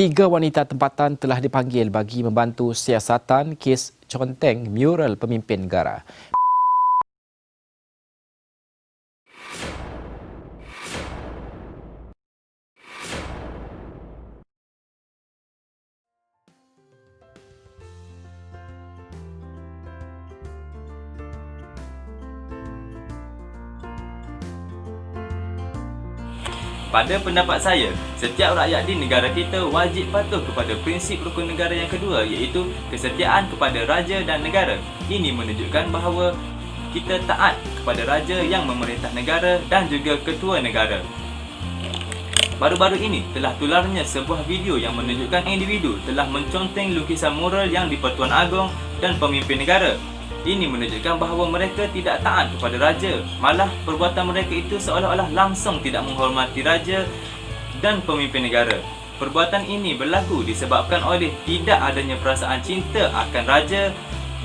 3 wanita tempatan telah dipanggil bagi membantu siasatan kes conteng mural pemimpin negara. Pada pendapat saya, setiap rakyat di negara kita wajib patuh kepada prinsip rukun negara yang kedua, iaitu kesetiaan kepada raja dan negara. Ini menunjukkan bahawa kita taat kepada raja yang memerintah negara dan juga ketua negara. Baru-baru ini telah tularnya sebuah video yang menunjukkan individu telah menconteng lukisan mural yang di-Pertuan Agong dan pemimpin negara. Ini menunjukkan bahawa mereka tidak taat kepada raja. Malah perbuatan mereka itu seolah-olah langsung tidak menghormati raja dan pemimpin negara. Perbuatan ini berlaku disebabkan oleh tidak adanya perasaan cinta akan raja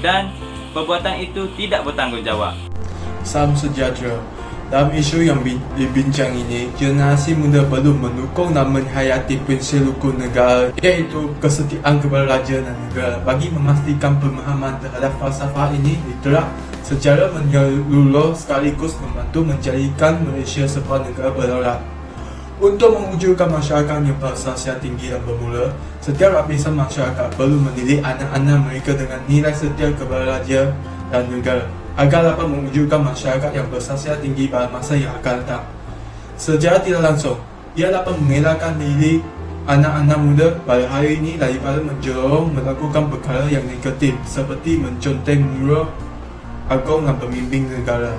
dan perbuatan itu tidak bertanggungjawab. Salam sejahtera. Dalam isu yang dibincang ini, generasi muda perlu mendukung dan menghayati prinsip rukun negara, iaitu kesetiaan kepada raja dan negara, bagi memastikan pemahaman terhadap falsafah ini diterap secara menyeluruh sekaligus membantu menjadikan Malaysia sebuah negara berdaulat. Untuk mewujudkan masyarakat yang bersasiat tinggi dan bermula, setiap lapisan masyarakat perlu mendidik anak-anak mereka dengan nilai setia kepada raja dan negara, agar dapat mewujudkan masyarakat yang bersasiat tinggi pada masa yang akan datang. Secara tidak langsung, ia dapat mengelakkan diri anak-anak muda pada hari ini daripada menjorong melakukan perkara yang negatif seperti menconteng mural agong dan pemimpin negara.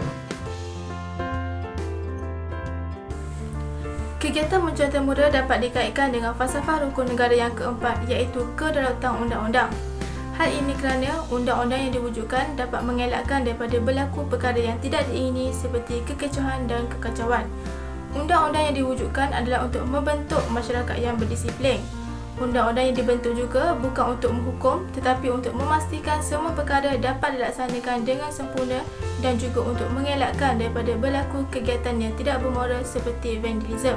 Kegiatan menconteng mural dapat dikaitkan dengan falsafah rukun negara yang keempat, iaitu kedaulatan undang-undang. Hal ini kerana undang-undang yang diwujudkan dapat mengelakkan daripada berlaku perkara yang tidak diingini seperti kekecohan dan kekacauan. Undang-undang yang diwujudkan adalah untuk membentuk masyarakat yang berdisiplin. Undang-undang yang dibentuk juga bukan untuk menghukum, tetapi untuk memastikan semua perkara dapat dilaksanakan dengan sempurna dan juga untuk mengelakkan daripada berlaku kegiatan yang tidak bermoral seperti vandalisme.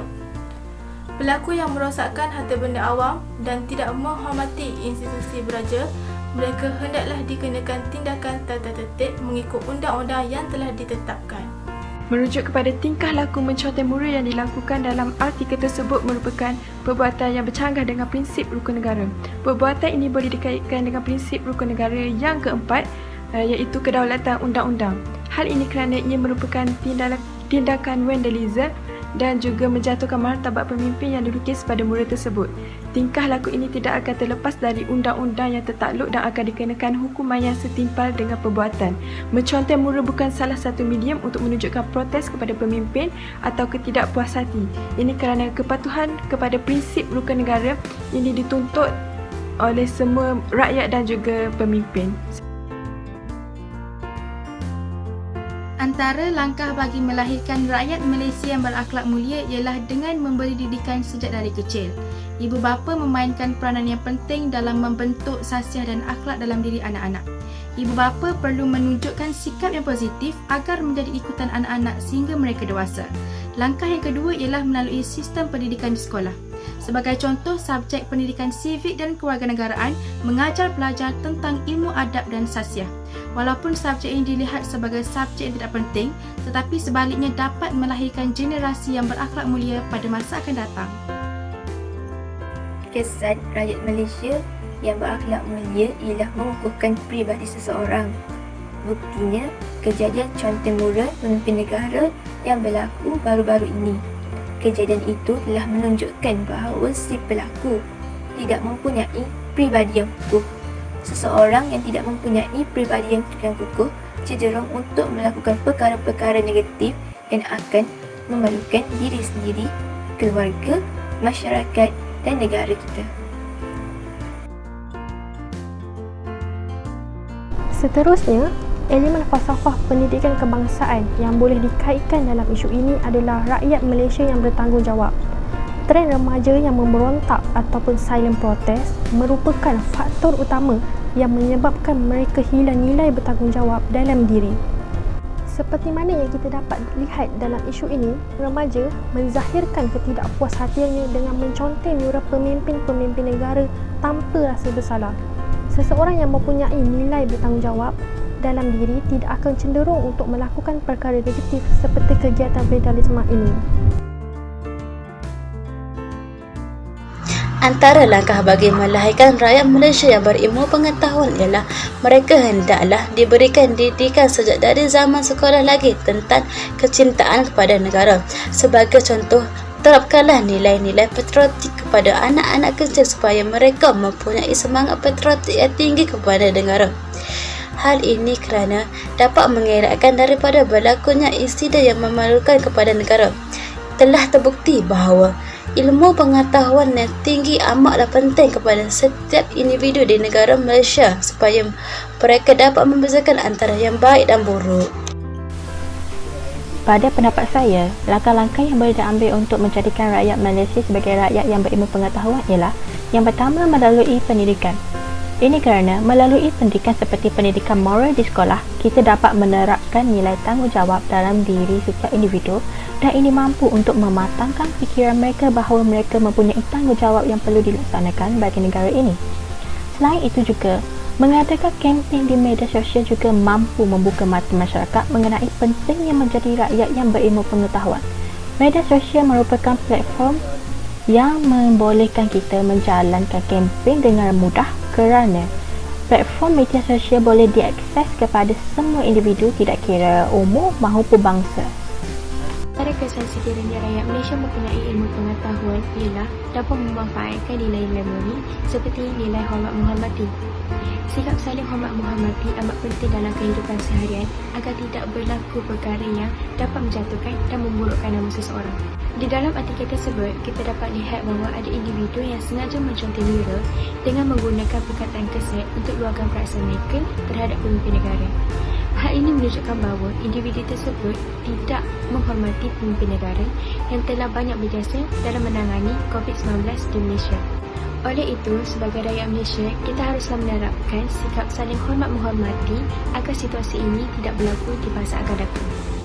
Pelaku yang merosakkan harta benda awam dan tidak menghormati institusi beraja, mereka hendaklah dikenakan tindakan tata tertib mengikut undang-undang yang telah ditetapkan. Merujuk kepada tingkah laku menconteng mural yang dilakukan dalam artikel tersebut merupakan perbuatan yang bercanggah dengan prinsip rukun negara. Perbuatan ini boleh dikaitkan dengan prinsip rukun negara yang keempat, iaitu kedaulatan undang-undang. Hal ini kerana ia merupakan tindakan vandalisme dan juga menjatuhkan martabat pemimpin yang dilukis pada mural tersebut. Tingkah laku ini tidak akan terlepas dari undang-undang yang tertakluk dan akan dikenakan hukuman yang setimpal dengan perbuatan. Menconteng mural bukan salah satu medium untuk menunjukkan protes kepada pemimpin atau ketidakpuas hati. Ini kerana kepatuhan kepada prinsip rukun negara ini dituntut oleh semua rakyat dan juga pemimpin. Antara langkah bagi melahirkan rakyat Malaysia yang berakhlak mulia ialah dengan memberi didikan sejak dari kecil. Ibu bapa memainkan peranan yang penting dalam membentuk sasiah dan akhlak dalam diri anak-anak. Ibu bapa perlu menunjukkan sikap yang positif agar menjadi ikutan anak-anak sehingga mereka dewasa. Langkah yang kedua ialah melalui sistem pendidikan di sekolah. Sebagai contoh, subjek pendidikan sivik dan kewarganegaraan mengajar pelajar tentang ilmu adab dan sasiah. Walaupun subjek ini dilihat sebagai subjek yang tidak penting, tetapi sebaliknya dapat melahirkan generasi yang berakhlak mulia pada masa akan datang. Kesan rakyat Malaysia yang berakhlak mulia ialah mengukuhkan peribadi seseorang. Buktinya, kejadian conteng mural pemimpin negara yang berlaku baru-baru ini. Kejadian itu telah menunjukkan bahawa si pelaku tidak mempunyai peribadi yang kukuh. Seseorang yang tidak mempunyai peribadi yang kukuh cenderung untuk melakukan perkara-perkara negatif yang akan memalukan diri sendiri, keluarga, masyarakat dan negara kita. Seterusnya, elemen falsafah pendidikan kebangsaan yang boleh dikaitkan dalam isu ini adalah rakyat Malaysia yang bertanggungjawab. Tren remaja yang memberontak ataupun silent protest merupakan faktor utama yang menyebabkan mereka hilang nilai bertanggungjawab dalam diri. Seperti mana yang kita dapat lihat dalam isu ini, remaja menzahirkan ketidakpuashatiannya dengan menconteng mural pemimpin-pemimpin negara tanpa rasa bersalah. Seseorang yang mempunyai nilai bertanggungjawab dalam diri tidak akan cenderung untuk melakukan perkara negatif seperti kegiatan vandalisme ini. Antara langkah bagi melahirkan rakyat Malaysia yang berilmu pengetahuan ialah mereka hendaklah diberikan didikan sejak dari zaman sekolah lagi tentang kecintaan kepada negara. Sebagai contoh, terapkanlah nilai-nilai patriotik kepada anak-anak kecil supaya mereka mempunyai semangat patriotik yang tinggi kepada negara. Hal ini kerana dapat mengelakkan daripada berlakunya insiden yang memalukan kepada negara. Telah terbukti bahawa ilmu pengetahuan yang tinggi amatlah penting kepada setiap individu di negara Malaysia supaya mereka dapat membezakan antara yang baik dan buruk. Pada pendapat saya, langkah-langkah yang boleh diambil untuk menjadikan rakyat Malaysia sebagai rakyat yang berilmu pengetahuan ialah yang pertama melalui pendidikan. Ini kerana melalui pendidikan seperti pendidikan moral di sekolah, kita dapat menerapkan nilai tanggungjawab dalam diri setiap individu dan ini mampu untuk mematangkan fikiran mereka bahawa mereka mempunyai tanggungjawab yang perlu dilaksanakan bagi negara ini. Selain itu juga, mengadakan kempen di media sosial juga mampu membuka mata masyarakat mengenai pentingnya menjadi rakyat yang berilmu pengetahuan. Media sosial merupakan platform yang membolehkan kita menjalankan kempen dengan mudah kerana platform media sosial boleh diakses kepada semua individu tidak kira umur maupun bangsa. Antara kesan sekiranya rakyat Malaysia mempunyai ilmu pengetahuan ialah dapat memanfaatkan nilai-nilai murni seperti nilai hormat menghormati. Sikap saling hormat menghormati amat penting dalam kehidupan seharian agar tidak berlaku perkara yang dapat menjatuhkan dan memburukkan nama seseorang. Di dalam artikel tersebut, kita dapat lihat bahawa ada individu yang sengaja menconteng mural dengan menggunakan perkataan keset untuk luahkan perasaan mereka terhadap pemimpin negara. Hal ini menunjukkan bahawa individu tersebut tidak menghormati pemimpin negara yang telah banyak berjasa dalam menangani COVID-19 di Malaysia. Oleh itu, sebagai rakyat Malaysia, kita haruslah menerapkan sikap saling hormat menghormati agar situasi ini tidak berlaku di masa akan datang.